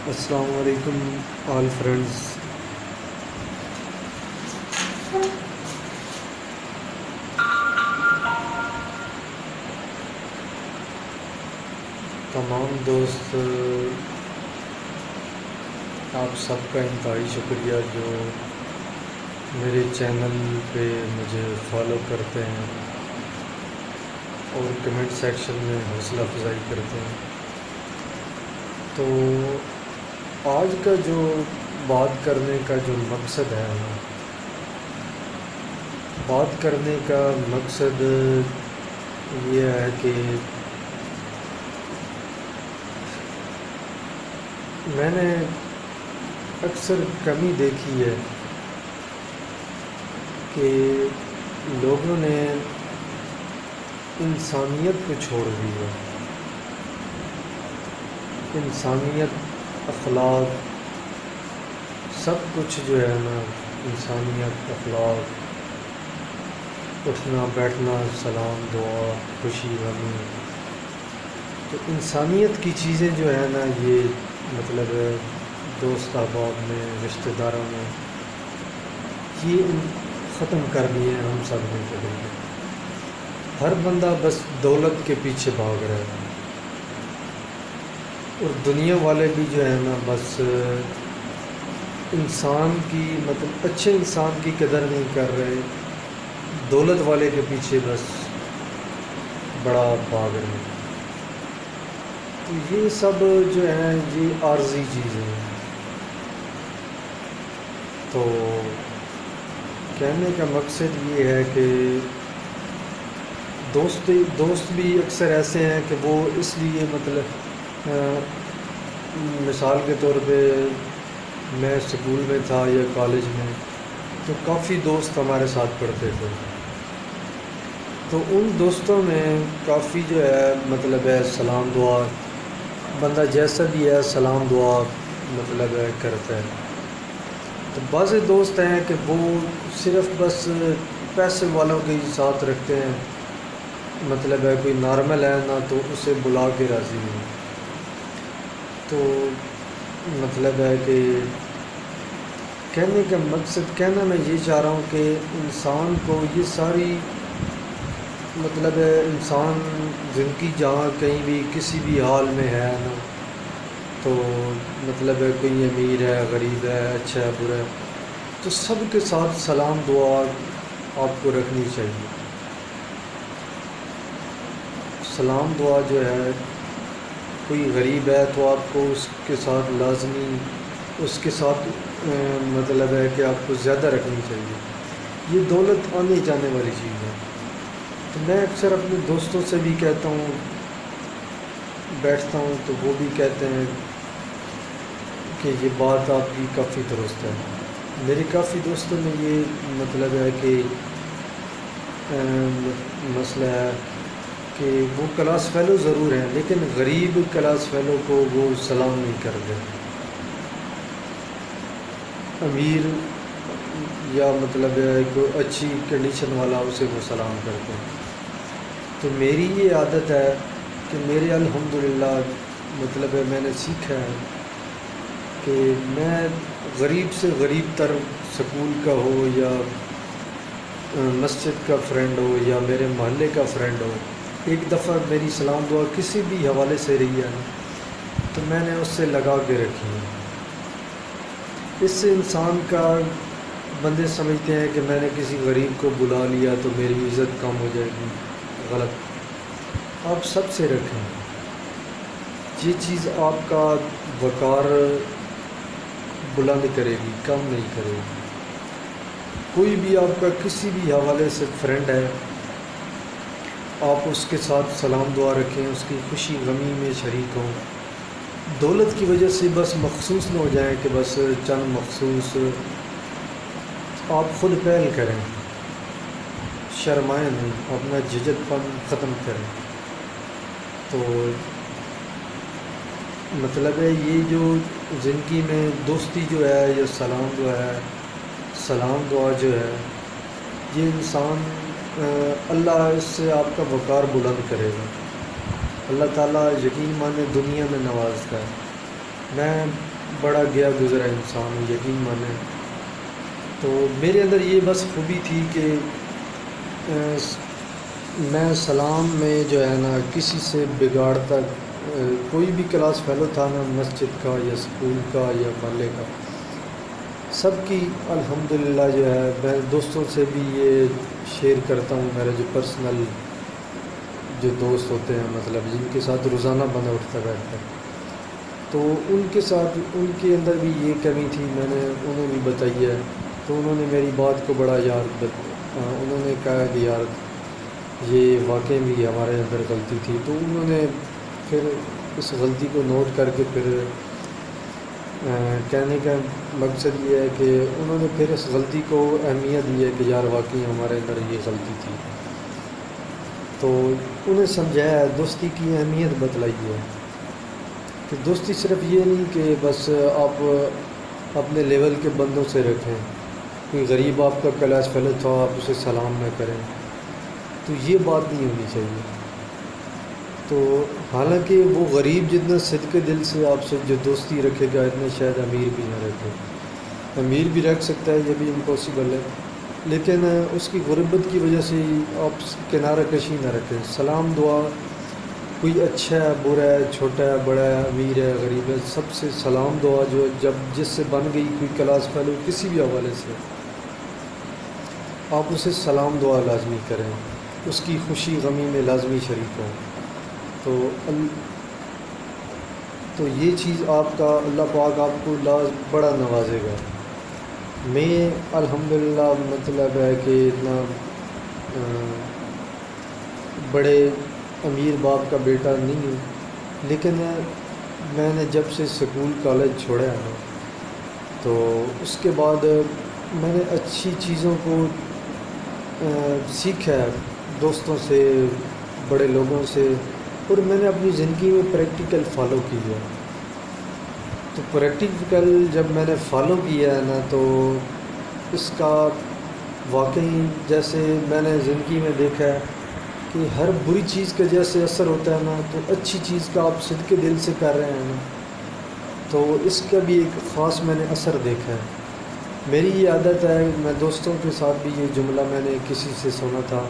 السلام علیکم آل فرینڈز. تمام دوست، آپ سب کا انتہائی شکریہ جو میرے چینل پہ مجھے فالو کرتے ہیں اور کمنٹ سیکشن میں حوصلہ افزائی کرتے ہیں. تو آج کا جو بات کرنے کا جو مقصد ہے نا، بات کرنے کا مقصد یہ ہے کہ میں نے اکثر کمی دیکھی ہے کہ لوگوں نے انسانیت کو چھوڑ دی ہے. انسانیت، اخلاق، سب کچھ جو ہے نا، انسانیت، اخلاق، اٹھنا بیٹھنا، سلام دعا، خوشی غمی، تو انسانیت کی چیزیں جو ہے نا، یہ مطلب دوست احباب میں، رشتہ داروں میں، یہ ختم کر دیے ہم سب نے تقریباً. ہر بندہ بس دولت کے پیچھے بھاگ رہا ہے، اور دنیا والے بھی جو ہے نا بس انسان کی، مطلب اچھے انسان کی قدر نہیں کر رہے، دولت والے کے پیچھے بس بڑا بھاگ رہے ہیں. تو یہ سب جو ہیں یہ عارضی چیزیں ہیں. تو کہنے کا مقصد یہ ہے کہ دوست بھی اکثر ایسے ہیں کہ وہ اس لیے مطلب مثال کے طور پہ میں اسکول میں تھا یا کالج میں، تو کافی دوست ہمارے ساتھ پڑھتے تھے. تو ان دوستوں میں کافی جو ہے مطلب ہے سلام دعا، بندہ جیسا بھی ہے سلام دعا مطلب ہے کرتا ہے. تو بعض دوست ہیں کہ وہ صرف بس پیسے والوں کے ہی ساتھ رکھتے ہیں، مطلب ہے کوئی نارمل ہے نا تو اسے بلا کے راضی ہیں. تو مطلب ہے کہ کہنے کا مقصد، کہنا میں یہ چاہ رہا ہوں کہ انسان کو یہ ساری مطلب ہے، انسان زندگی جہاں کہیں بھی کسی بھی حال میں ہے نا، تو مطلب ہے کوئی امیر ہے، غریب ہے، اچھا ہے، برا ہے، تو سب کے ساتھ سلام دعا آپ کو رکھنی چاہیے. سلام دعا جو ہے، کوئی غریب ہے تو آپ کو اس کے ساتھ لازمی، اس کے ساتھ مطلب ہے کہ آپ کو زیادہ رکھنی چاہیے. یہ دولت آنے جانے والی چیز ہے. تو میں اکثر اپنے دوستوں سے بھی کہتا ہوں، بیٹھتا ہوں تو وہ بھی کہتے ہیں کہ یہ بات آپ کی کافی درست ہے. میرے کافی دوستوں میں یہ مطلب ہے کہ مسئلہ ہے کہ وہ کلاس فیلو ضرور ہیں لیکن غریب کلاس فیلو کو وہ سلام نہیں کرتے. امیر یا مطلب ہے کوئی اچھی کنڈیشن والا اسے وہ سلام کرتے ہیں. تو میری یہ عادت ہے کہ میرے الحمدللہ مطلب ہے میں نے سیکھا ہے کہ میں غریب سے غریب تر، سکول کا ہو یا مسجد کا فرینڈ ہو یا میرے محلے کا فرینڈ ہو، ایک دفعہ میری سلام دعا کسی بھی حوالے سے رہی ہے نا، تو میں نے اس سے لگا کے رکھی ہے. اس سے انسان کا، بندے سمجھتے ہیں کہ میں نے کسی غریب کو بلا لیا تو میری عزت کم ہو جائے گی. غلط. آپ سب سے رکھیں. یہ چیز آپ کا وقار بلند کرے گی، کم نہیں کرے گی. کوئی بھی آپ کا کسی بھی حوالے سے فرینڈ ہے، آپ اس کے ساتھ سلام دعا رکھیں، اس کی خوشی غمی میں شریک ہوں. دولت کی وجہ سے بس مخصوص نہ ہو جائیں کہ بس چند مخصوص، آپ خود پہل کریں، شرمائیں نہیں، اپنا جھجک پن ختم کریں. تو مطلب ہے یہ جو زندگی میں دوستی جو ہے یا سلام دعا ہے، سلام دعا جو ہے، یہ انسان اللہ اس سے آپ کا وقار بلند کرے گا. اللہ تعالیٰ یقین مانے دنیا میں نوازتا ہے. میں بڑا گیا گزرا انسان ہوں، یقین مانیں۔ تو میرے اندر یہ بس خوبی تھی کہ میں سلام میں جو ہے نا کسی سے بگاڑتا، کوئی بھی کلاس فیلو تھا نا، مسجد کا یا اسکول کا یا محلے کا، سب کی الحمدللہ جو ہے میں دوستوں سے بھی یہ شیئر کرتا ہوں، میرے جو پرسنل جو دوست ہوتے ہیں، مطلب جن کے ساتھ روزانہ بندہ اٹھتا بیٹھتا ہے، تو ان کے ساتھ ان کے اندر بھی یہ کمی تھی، میں نے انہیں بھی بتائی ہے، تو انہوں نے میری بات کو بڑا انہوں نے کہا کہ یار یہ واقعی بھی ہمارے اندر غلطی تھی، تو انہوں نے پھر اس غلطی کو نوٹ کر کے پھر کہنے کا مقصد یہ ہے کہ انہوں نے پھر اس غلطی کو اہمیت دی ہے کہ یار واقعی ہمارے اندر یہ غلطی تھی، تو انہیں سمجھایا ہے، دوستی کی اہمیت بتلائی ہے کہ دوستی صرف یہ نہیں کہ بس آپ اپنے لیول کے بندوں سے رکھیں، کوئی غریب آپ کا کلاس فیلو تھا آپ اسے سلام نہ کریں، تو یہ بات نہیں ہونی چاہیے۔ تو حالانکہ وہ غریب جتنا صدقے دل سے آپ سے جو دوستی رکھے گا، اتنا شاید امیر بھی نہ رکھے، امیر بھی رکھ سکتا ہے، یہ بھی امپاسبل ہے، لیکن اس کی غربت کی وجہ سے آپ کنارہ کشی نہ رکھیں۔ سلام دعا، کوئی اچھا ہے برا ہے، چھوٹا ہے بڑا ہے، امیر ہے غریب ہے، سب سے سلام دعا جو جب جس سے بن گئی کوئی کلاس فیلو کسی بھی حوالے سے، آپ اسے سلام دعا لازمی کریں، اس کی خوشی غمی میں لازمی شریک ہوں، تو تو یہ چیز آپ کا اللہ پاک آپ کو بڑا نوازے گا۔ میں الحمدللہ مطلب ہے کہ اتنا بڑے امیر باپ کا بیٹا نہیں ہوں، لیکن میں نے جب سے اسکول کالج چھوڑا ہے نا، تو اس کے بعد میں نے اچھی چیزوں کو سیکھا ہے، دوستوں سے، بڑے لوگوں سے، اور میں نے اپنی زندگی میں پریکٹیکل فالو کی ہے۔ تو پریکٹیکل جب میں نے فالو کیا ہے نا، تو اس کا واقعی جیسے میں نے زندگی میں دیکھا ہے کہ ہر بری چیز کا جیسے اثر ہوتا ہے نا، تو اچھی چیز کا آپ صدقے دل سے کر رہے ہیں نا، تو اس کا بھی ایک خاص میں نے اثر دیکھا ہے۔ میری یہ عادت ہے، میں دوستوں کے ساتھ بھی یہ جملہ میں نے کسی سے سنا تھا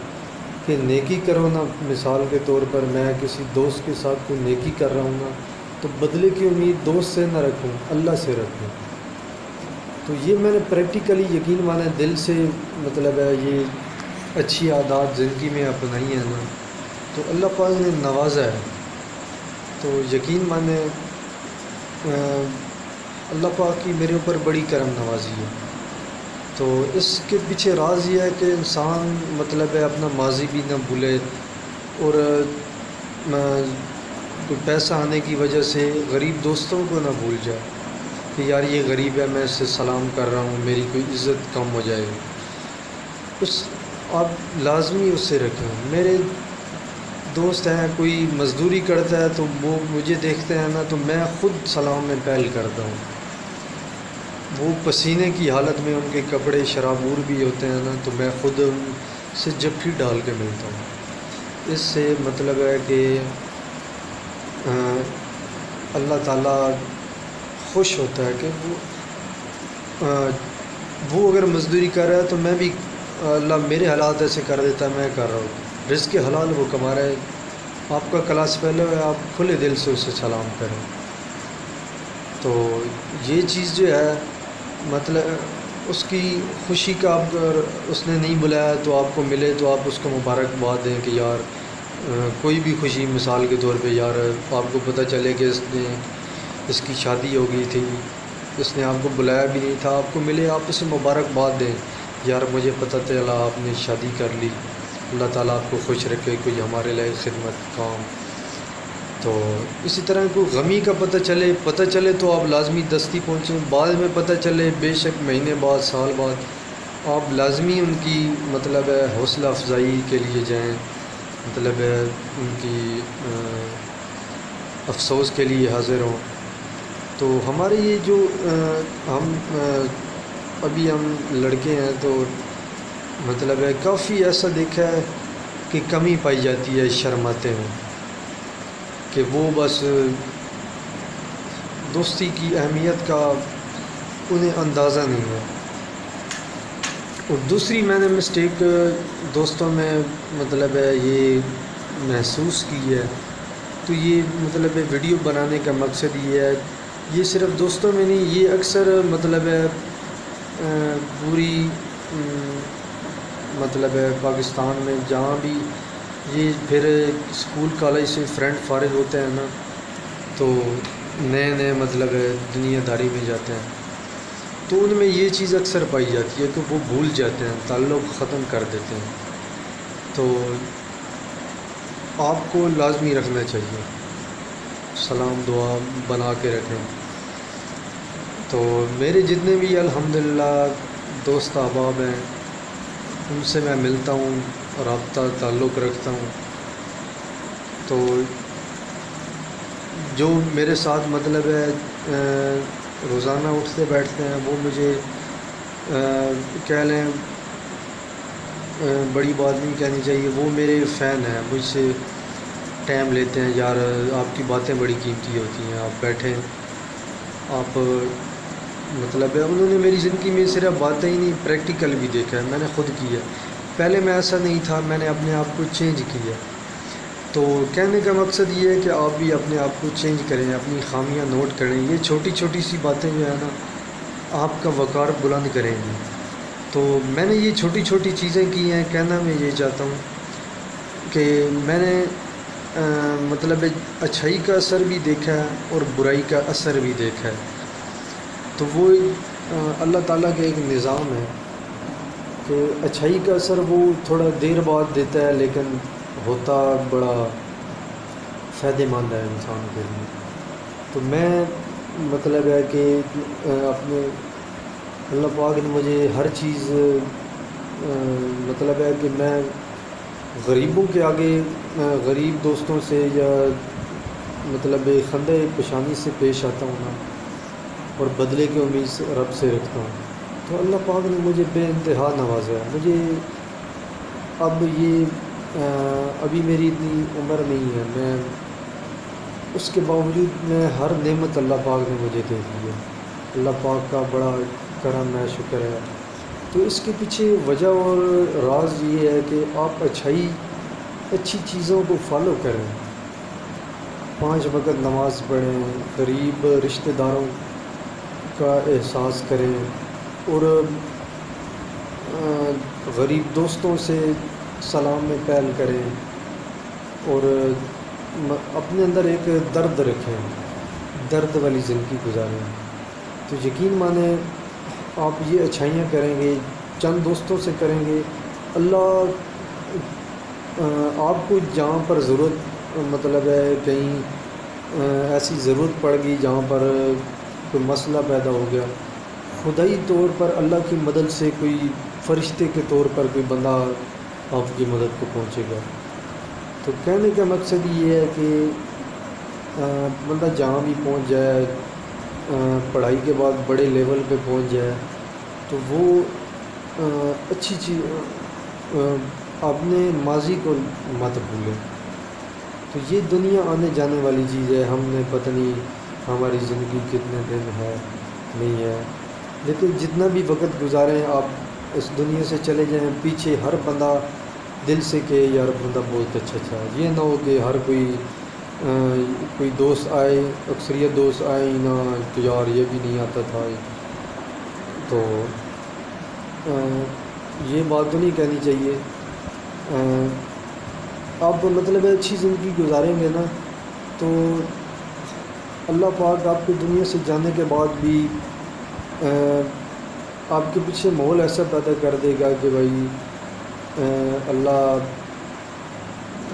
کہ نیکی کرو نا، مثال کے طور پر میں کسی دوست کے ساتھ کوئی نیکی کر رہا ہوں نا، تو بدلے کی امید دوست سے نہ رکھوں، اللہ سے رکھوں۔ تو یہ میں نے پریکٹیکلی یقین مانا دل سے، مطلب ہے یہ اچھی عادات زندگی میں اپنائی ہیں نا، تو اللہ پاک نے نوازا ہے، تو یقین مانے اللہ پاک کی میرے اوپر بڑی کرم نوازی ہے۔ تو اس کے پیچھے راز یہ ہے کہ انسان مطلب ہے اپنا ماضی بھی نہ بھولے، اور کوئی پیسہ آنے کی وجہ سے غریب دوستوں کو نہ بھول جائے کہ یار یہ غریب ہے، میں اس سے سلام کر رہا ہوں، میری کوئی عزت کم ہو جائے گی، آپ لازمی اس سے رکھیں۔ میرے دوست ہیں، کوئی مزدوری کرتا ہے تو وہ مجھے دیکھتے ہیں نا، تو میں خود سلام میں پہل کرتا ہوں، وہ پسینے کی حالت میں ان کے کپڑے شرابور بھی ہوتے ہیں نا، تو میں خود ان سے جپھی ڈال کے ملتا ہوں۔ اس سے مطلب ہے کہ اللہ تعالیٰ خوش ہوتا ہے کہ وہ اگر مزدوری کر رہا ہے تو میں بھی، اللہ میرے حالات ایسے کر دیتا ہے، میں کر رہا ہوں، رزق حلال وہ کما رہا ہے، آپ کا کلاس فیلو ہے، آپ کھلے دل سے اسے سلام کریں۔ تو یہ چیز جو ہے، مطلب اس کی خوشی کا، اگر اس نے نہیں بلایا تو آپ کو ملے تو آپ اس کو مبارکباد دیں کہ یار کوئی بھی خوشی، مثال کے طور پہ یار آپ کو پتہ چلے کہ اس کی شادی ہو گئی تھی، اس نے آپ کو بلایا بھی نہیں تھا، آپ کو ملے، آپ اسے مبارکباد دیں، یار مجھے پتہ چلا آپ نے شادی کر لی، اللہ تعالیٰ آپ کو خوش رکھے، کوئی ہمارے لیے خدمت کام۔ تو اسی طرح کوئی غمی کا پتہ چلے تو آپ لازمی دستی پہنچیں، بعد میں پتہ چلے بے شک مہینے بعد، سال بعد، آپ لازمی ان کی مطلب ہے حوصلہ افزائی کے لیے جائیں، مطلب ہے ان کی افسوس کے لیے حاضر ہوں۔ تو ہمارے یہ جو ابھی ہم لڑکے ہیں، تو مطلب ہے کافی ایسا دیکھا ہے کہ کمی پائی جاتی ہے، شرماتے ہیں کہ وہ بس دوستی کی اہمیت کا انہیں اندازہ نہیں ہے۔ اور دوسری میں نے مسٹیک دوستوں میں مطلب ہے یہ محسوس کی ہے، تو یہ مطلب ہے ویڈیو بنانے کا مقصد یہ ہے، یہ صرف دوستوں میں نہیں، یہ اکثر مطلب ہے پوری مطلب ہے پاکستان میں جہاں بھی یہ پھر اسکول کالج سے فرینڈ فارغ ہوتے ہیں نا، تو نئے نئے مطلب ہے دنیا داری میں جاتے ہیں، تو ان میں یہ چیز اکثر پائی جاتی ہے کہ وہ بھول جاتے ہیں، تعلق ختم کر دیتے ہیں۔ تو آپ کو لازمی رکھنا چاہیے، سلام دعا بنا کے رکھیں۔ تو میرے جتنے بھی الحمدللہ دوست احباب ہیں ان سے میں ملتا ہوں، رابطہ تعلق رکھتا ہوں، تو جو میرے ساتھ مطلب ہے روزانہ اٹھتے بیٹھتے ہیں وہ مجھے کہہ لیں، بڑی بات نہیں کہنی چاہیے، وہ میرے فین ہیں، مجھ سے ٹائم لیتے ہیں، یار آپ کی باتیں بڑی قیمتی ہوتی ہیں، آپ بیٹھیں، آپ مطلب ہے انہوں نے میری زندگی میں صرف باتیں ہی نہیں پریکٹیکل بھی دیکھا ہے، میں نے خود کیا ہے، پہلے میں ایسا نہیں تھا، میں نے اپنے آپ کو چینج کیا۔ تو کہنے کا مقصد یہ ہے کہ آپ بھی اپنے آپ کو چینج کریں، اپنی خامیاں نوٹ کریں، یہ چھوٹی چھوٹی سی باتیں جو ہے نا آپ کا وقار بلند کریں گی۔ تو میں نے یہ چھوٹی چھوٹی چیزیں کی ہیں، کہنا میں یہ چاہتا ہوں کہ میں نے مطلب اچھائی کا اثر بھی دیکھا ہے اور برائی کا اثر بھی دیکھا ہے، تو وہ اللہ تعالیٰ کا ایک نظام ہے کہ اچھائی کا اثر وہ تھوڑا دیر بعد دیتا ہے لیکن ہوتا بڑا فائدہ مند ہے انسان کے لیے۔ تو میں مطلب ہے کہ اپنے اللہ پاک نے مجھے ہر چیز مطلب ہے کہ میں غریبوں کے آگے غریب دوستوں سے یا مطلب خندۂ پیشانی سے پیش آتا ہوں نا، اور بدلے کی امید رب سے رکھتا ہوں، تو اللہ پاک نے مجھے بے انتہا نوازا ہے۔ مجھے اب یہ ابھی میری اتنی عمر نہیں ہے، میں اس کے باوجود میں ہر نعمت اللہ پاک نے مجھے دے دی ہے، اللہ پاک کا بڑا کرم ہے، شکر ہے۔ تو اس کے پیچھے وجہ اور راز یہ ہے کہ آپ اچھی چیزوں کو فالو کریں، 5 وقت نماز پڑھیں، قریب رشتہ داروں کا احساس کریں، اور غریب دوستوں سے سلام میں پہل کریں، اور اپنے اندر ایک درد رکھیں، درد والی زندگی گزاریں۔ تو یقین مانیں آپ یہ اچھائیاں کریں گے، چند دوستوں سے کریں گے، اللہ آپ کو جہاں پر ضرورت مطلب ہے کہیں ایسی ضرورت پڑ گئی جہاں پر کوئی مسئلہ پیدا ہو گیا، خدائی طور پر اللہ کی مدد سے کوئی فرشتے کے طور پر کوئی بندہ آپ کی مدد کو پہنچے گا۔ تو کہنے کا مقصد یہ ہے کہ بندہ جہاں بھی پہنچ جائے، پڑھائی کے بعد بڑے لیول پہ پہنچ جائے، تو وہ اچھی چیز اپنے ماضی کو مت بھولے۔ تو یہ دنیا آنے جانے والی چیز ہے، ہم نے پتہ نہیں ہماری زندگی کتنے دن ہے نہیں ہے، لیکن جتنا بھی وقت گزاریں آپ اس دنیا سے چلے جائیں، پیچھے ہر بندہ دل سے کہ یار بندہ بہت اچھا تھا، یہ نہ ہو کہ ہر کوئی دوست آئے، اکثریت دوست آئے ہی نہ کہ یار یہ بھی نہیں آتا تھا، تو یہ بات تو نہیں کہنی چاہیے۔ آپ مطلب اچھی زندگی گزاریں گے نا تو اللہ پاک آپ کو دنیا سے جانے کے بعد بھی آپ کے پیچھے ماحول ایسا پیدا کر دے گا کہ بھائی اللہ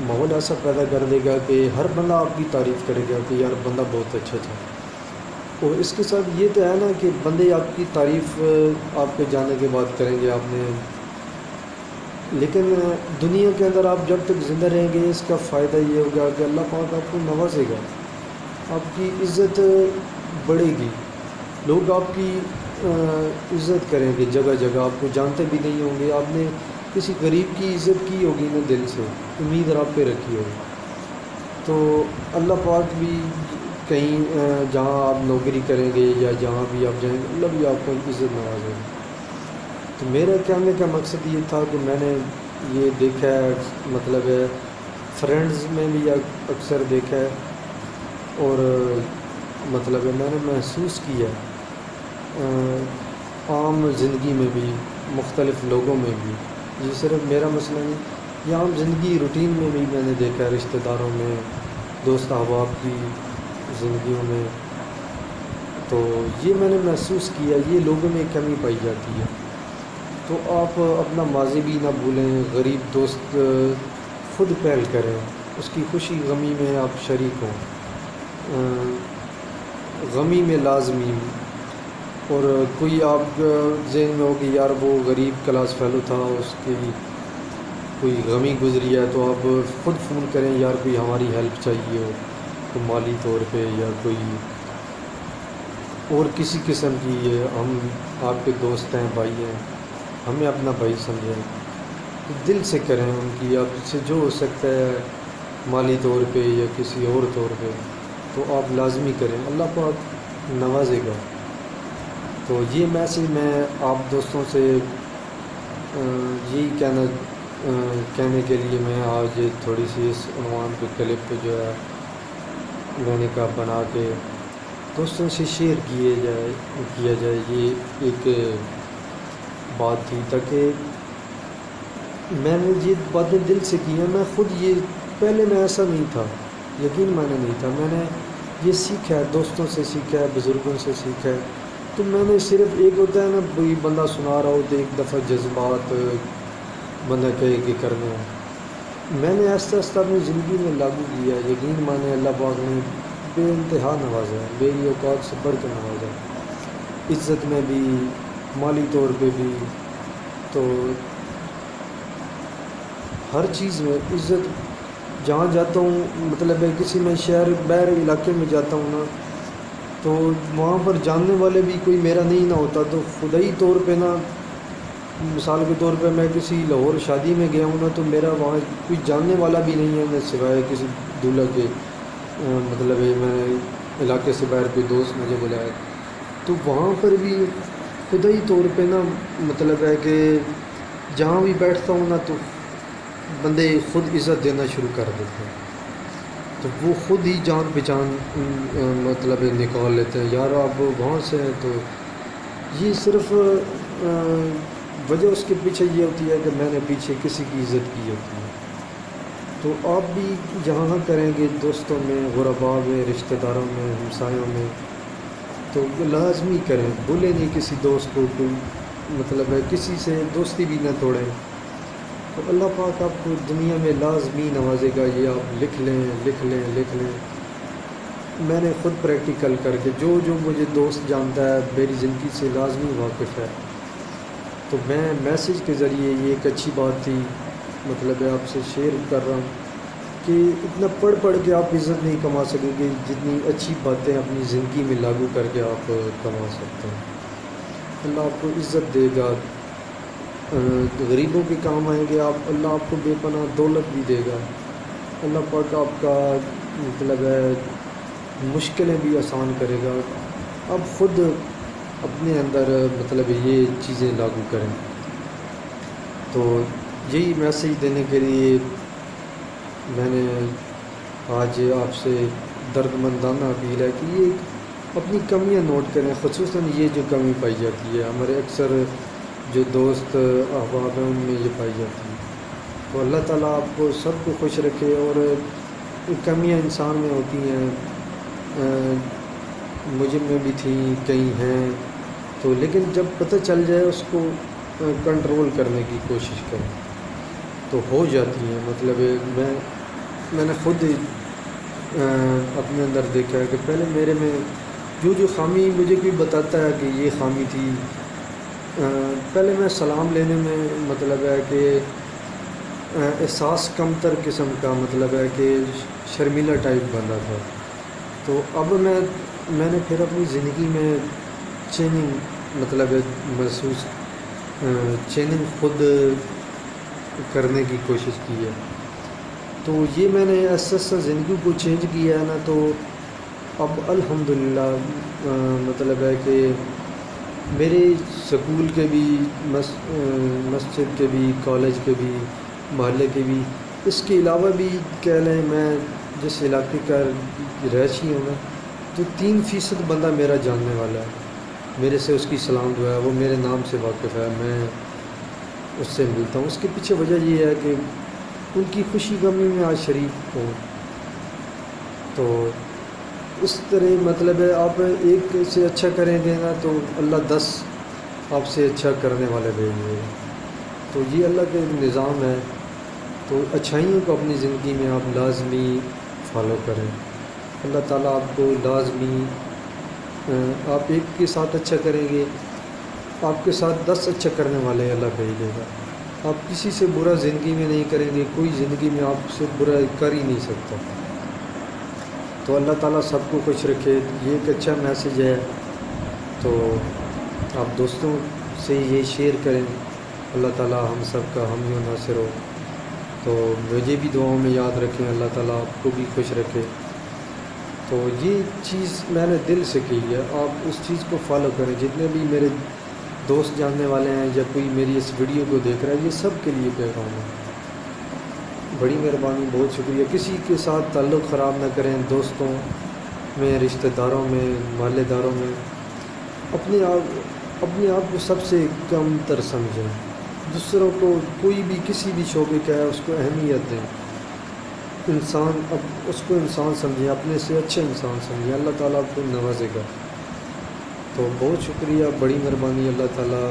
ماحول ایسا پیدا کر دے گا کہ ہر بندہ آپ کی تعریف کرے گا کہ یار بندہ بہت اچھا تھا۔ اور اس کے ساتھ یہ تو ہے نا کہ بندے آپ کی تعریف آپ کے جانے کے بعد کریں گے، آپ نے، لیکن دنیا کے اندر آپ جب تک زندہ رہیں گے اس کا فائدہ یہ ہوگا کہ اللہ پاک آپ کو نوازے گا، آپ کی عزت بڑھے گی، لوگ آپ کی عزت کریں گے، جگہ جگہ آپ کو جانتے بھی نہیں ہوں گے، آپ نے کسی غریب کی عزت کی ہوگی نا دل سے، امید رب پہ رکھی ہوگی، تو اللہ پاک بھی کہیں جہاں آپ نوکری کریں گے یا جہاں بھی آپ جائیں گے اللہ بھی آپ کو عزت نوازے گا۔ تو میرا کہنے کا مقصد یہ تھا کہ میں نے یہ دیکھا ہے، مطلب ہے فرینڈز میں بھی اکثر دیکھا ہے، اور مطلب ہے میں نے محسوس کیا عام زندگی میں بھی مختلف لوگوں میں بھی، یہ صرف میرا مسئلہ نہیں، یہ عام زندگی روٹین میں بھی میں نے دیکھا ہے، رشتہ داروں میں، دوست احباب کی زندگیوں میں۔ تو یہ میں نے محسوس کیا، یہ لوگوں میں کمی پائی جاتی ہے۔ تو آپ اپنا ماضی بھی نہ بھولیں، غریب دوست خود پہل کریں، اس کی خوشی غمی میں آپ شریک ہوں، غمی میں لازمی، اور کوئی آپ ذہن میں ہو کہ یار وہ غریب کلاس فیلو تھا، اس کی کوئی غمی گزری ہے، تو آپ خود فون کریں، یار کوئی ہماری ہیلپ چاہیے ہو، کوئی مالی طور پہ یا کوئی اور کسی قسم کی، ہم آپ کے دوست ہیں، بھائی ہیں، ہمیں اپنا بھائی سمجھیں، دل سے کریں ان کی، آپ سے جو ہو سکتا ہے مالی طور پہ یا کسی اور طور پہ، تو آپ لازمی کریں، اللہ پاک نوازے گا۔ تو یہ میسج میں آپ دوستوں سے یہی کہنے کے لیے میں آج تھوڑی سی اس عنوان پہ کلپ پہ جو ہے میں نے کہا بنا کے دوستوں سے شیئر کیا جائے، یہ ایک بات تھی، تاکہ میں نے یہ باتیں دل سے کی ہیں۔ میں خود یہ پہلے میں ایسا نہیں تھا، یقین مانے نہیں تھا، میں نے یہ سیکھا ہے، دوستوں سے سیکھا ہے، بزرگوں سے سیکھا ہے۔ تو میں نے صرف ایک ہوتا ہے نا، کوئی بندہ سنا رہا ہو تو ایک دفعہ جذبات بندہ کہے کہ کرنا ہے، میں نے آہستہ آہستہ اپنی زندگی میں لاگو کیا ہے۔ یقین مانے اللہ پاک نے بے انتہا نوازا ہے، میری اوقات سے بڑھ کے نوازا ہے، عزت میں بھی، مالی طور پہ بھی، تو ہر چیز میں عزت۔ جہاں جاتا ہوں، مطلب ہے کسی میں شہر باہر علاقے میں جاتا ہوں نا، تو وہاں پر جاننے والے بھی کوئی میرا نہیں نہ ہوتا، تو خدائی طور پہ نا، مثال کے طور پہ میں کسی لاہور شادی میں گیا ہوں نا، تو میرا وہاں کوئی جاننے والا بھی نہیں ہے، میں سوائے کسی دولہا کے، مطلب ہے میں علاقے سے باہر کوئی دوست مجھے بلایا، تو وہاں پر بھی خدائی طور پہ نا، مطلب ہے کہ جہاں بھی بیٹھتا ہوں نا، تو بندے خود عزت دینا شروع کر دیتے ہیں، تو وہ خود ہی جان پہچان مطلب نکال لیتے ہیں، یار آپ وہاں سے ہیں۔ تو یہ صرف وجہ اس کے پیچھے یہ ہوتی ہے کہ میں نے پیچھے کسی کی عزت کی ہوتی ہے۔ تو آپ بھی جہاں کریں گے، دوستوں میں، غرباء میں، رشتہ داروں میں، ہمسایوں میں، تو لازمی کریں، بھولیں نہیں کسی دوست کو، کوئی مطلب ہے کسی سے دوستی بھی نہ توڑیں، تو اللہ پاک آپ کو دنیا میں لازمی نوازے گا۔ یہ آپ لکھ لیں، لکھ لیں، لکھ لیں۔ میں نے خود پریکٹیکل کر کے، جو مجھے دوست جانتا ہے، میری زندگی سے لازمی واقف ہے، تو میں میسج کے ذریعے یہ ایک اچھی بات تھی، مطلب ہے آپ سے شیئر کر رہا ہوں کہ اتنا پڑھ کے آپ عزت نہیں کما سکیں گے، جتنی اچھی باتیں اپنی زندگی میں لاگو کر کے آپ کما سکتے ہیں۔ اللہ آپ کو عزت دے گا، غریبوں کے کام آئیں گے آپ، اللہ آپ کو بے پناہ دولت بھی دے گا، اللہ پاک آپ کا مطلب ہے مشکلیں بھی آسان کرے گا۔ آپ خود اپنے اندر مطلب یہ چیزیں لاگو کریں۔ تو یہی میسیج دینے کے لیے میں نے آج آپ سے درد مندانہ اپیل ہے کہ یہ اپنی کمیاں نوٹ کریں، خصوصاً یہ جو کمی پائی جاتی ہے ہمارے اکثر جو دوست احباب ہیں ان میں یہ پائی جاتی ہے۔ تو اللہ تعالیٰ آپ کو سب کو خوش رکھے، اور کمیاں انسان میں ہوتی ہیں، مجھ میں بھی تھیں، کئی ہیں، تو لیکن جب پتہ چل جائے اس کو کنٹرول کرنے کی کوشش کریں تو ہو جاتی ہیں۔ مطلب میں نے خود اپنے اندر دیکھا ہے کہ پہلے میرے میں جو خامی مجھے کوئی بتاتا ہے کہ یہ خامی تھی، پہلے میں سلام لینے میں مطلب ہے کہ احساس کم تر قسم کا، مطلب ہے کہ شرمیلا ٹائپ بندہ تھا۔ تو اب میں نے پھر اپنی زندگی میں چینجنگ مطلب محسوس چینجنگ خود کرنے کی کوشش کی ہے۔ تو یہ میں نے ایسا زندگی کو چینج کیا ہے نا، تو اب الحمدللہ مطلب ہے کہ میرے سکول کے بھی مسجد کے بھی کالج کے بھی محلے کے بھی، اس کے علاوہ بھی کہہ لیں میں جس علاقے کا رہائشی ہوں نا، تو 3% بندہ میرا جاننے والا ہے، میرے سے اس کی سلام دعا ہے، وہ میرے نام سے واقف ہے، میں اس سے ملتا ہوں۔ اس کے پیچھے وجہ یہ ہے کہ ان کی خوشی غمی میں آج شریک ہوں۔ تو اس طرح مطلب ہے آپ ایک سے اچھا کریں گے نا تو اللہ 10 آپ سے اچھا کرنے والے بھیج دے گا۔ تو یہ اللہ کے نظام ہے، تو اچھائیوں کو اپنی زندگی میں آپ لازمی فالو کریں، اللہ تعالیٰ آپ کو لازمی آپ ایک کے ساتھ اچھا کریں گے، آپ کے ساتھ 10 اچھا کرنے والے اللہ بھیج دے گا۔ آپ کسی سے برا زندگی میں نہیں کریں گے، کوئی زندگی میں آپ سے برا کر ہی نہیں سکتا۔ تو اللہ تعالیٰ سب کو خوش رکھے، یہ ایک اچھا میسیج ہے، تو آپ دوستوں سے یہ شیئر کریں، اللہ تعالیٰ ہم سب کا حامی و ناصر ہو۔ تو مجھے بھی دعاؤں میں یاد رکھیں، اللہ تعالیٰ آپ کو بھی خوش رکھے۔ تو یہ چیز میں نے دل سے کی ہے، آپ اس چیز کو فالو کریں۔ جتنے بھی میرے دوست جاننے والے ہیں یا کوئی میری اس ویڈیو کو دیکھ رہا ہے، یہ سب کے لیے پیغام ہے۔ بڑی مہربانی، بہت شکریہ۔ کسی کے ساتھ تعلق خراب نہ کریں، دوستوں میں، رشتہ داروں میں، محلے داروں میں، اپنے آپ کو سب سے کم تر سمجھیں، دوسروں کو کوئی بھی کسی بھی شعبے کا ہے اس کو اہمیت دیں، اب اس کو انسان سمجھیں، اپنے سے اچھا انسان سمجھیں، اللہ تعالیٰ آپ کو نوازے گا۔ تو بہت شکریہ، بڑی مہربانی، اللہ تعالیٰ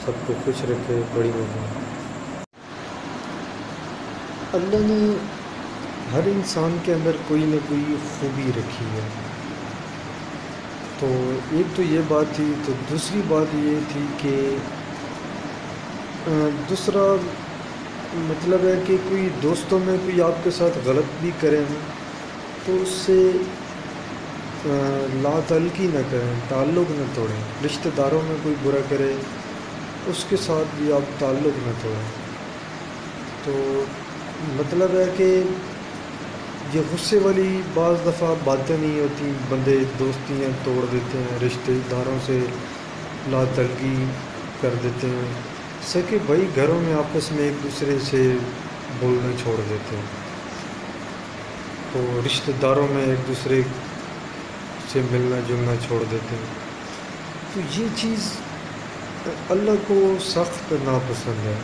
سب کو خوش رکھے، بڑی مہربانی۔ اللہ نے ہر انسان کے اندر کوئی نہ کوئی خوبی رکھی ہے، تو ایک تو یہ بات تھی، تو دوسری بات یہ تھی کہ دوسرا مطلب ہے کہ کوئی دوستوں میں کوئی آپ کے ساتھ غلط بھی کریں تو اس سے لا تعلقی نہ کریں، تعلق نہ توڑیں۔ رشتہ داروں میں کوئی برا کرے اس کے ساتھ بھی آپ تعلق نہ توڑیں۔ تو مطلب ہے کہ یہ غصے والی بعض دفعہ باتیں نہیں ہوتی، بندے دوستیاں توڑ دیتے ہیں، رشتہ داروں سے لا تعلقی کر دیتے ہیں، سکے بھائی گھروں میں آپس میں ایک دوسرے سے بولنا چھوڑ دیتے ہیں، تو رشتہ داروں میں ایک دوسرے سے ملنا جلنا چھوڑ دیتے ہیں۔ تو یہ چیز اللہ کو سخت ناپسند ہے۔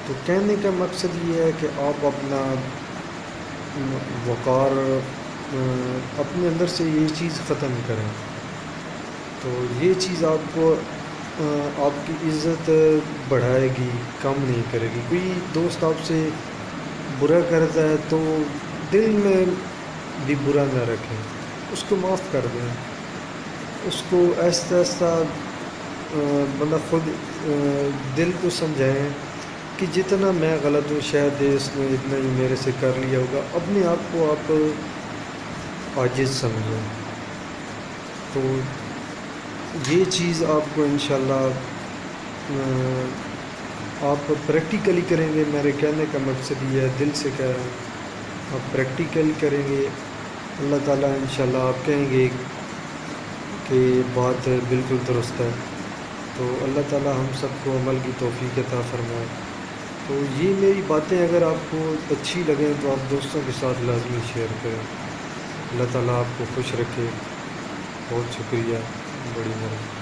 تو کہنے کا مقصد یہ ہے کہ آپ اپنا وقار اپنے اندر سے یہ چیز ختم کریں، تو یہ چیز آپ کو آپ کی عزت بڑھائے گی، کم نہیں کرے گی۔ کوئی دوست آپ سے برا کرتا ہے تو دل میں بھی برا نہ رکھیں، اس کو معاف کر دیں، اس کو آہستہ آہستہ بندہ خود دل کو سمجھائیں کہ جتنا میں غلط ہوں شاید اس نے اتنا ہی میرے سے کر لیا ہوگا، اپنے آپ کو آپ عاجز سمجھیں۔ تو یہ چیز آپ کو انشاءاللہ آپ پریکٹیکلی کریں گے، میرے کہنے کا مقصد یہ ہے، دل سے کہہ رہا ہوں، آپ پریکٹیکل کریں گے، اللہ تعالیٰ انشاءاللہ آپ کہیں گے کہ بات بالکل درست ہے۔ تو اللہ تعالیٰ ہم سب کو عمل کی توفیق عطا فرمائے۔ تو یہ میری باتیں اگر آپ کو اچھی لگیں تو آپ دوستوں کے ساتھ لازمی شیئر کریں، اللہ تعالیٰ آپ کو خوش رکھے۔ بہت شکریہ، بڑی مہربانی۔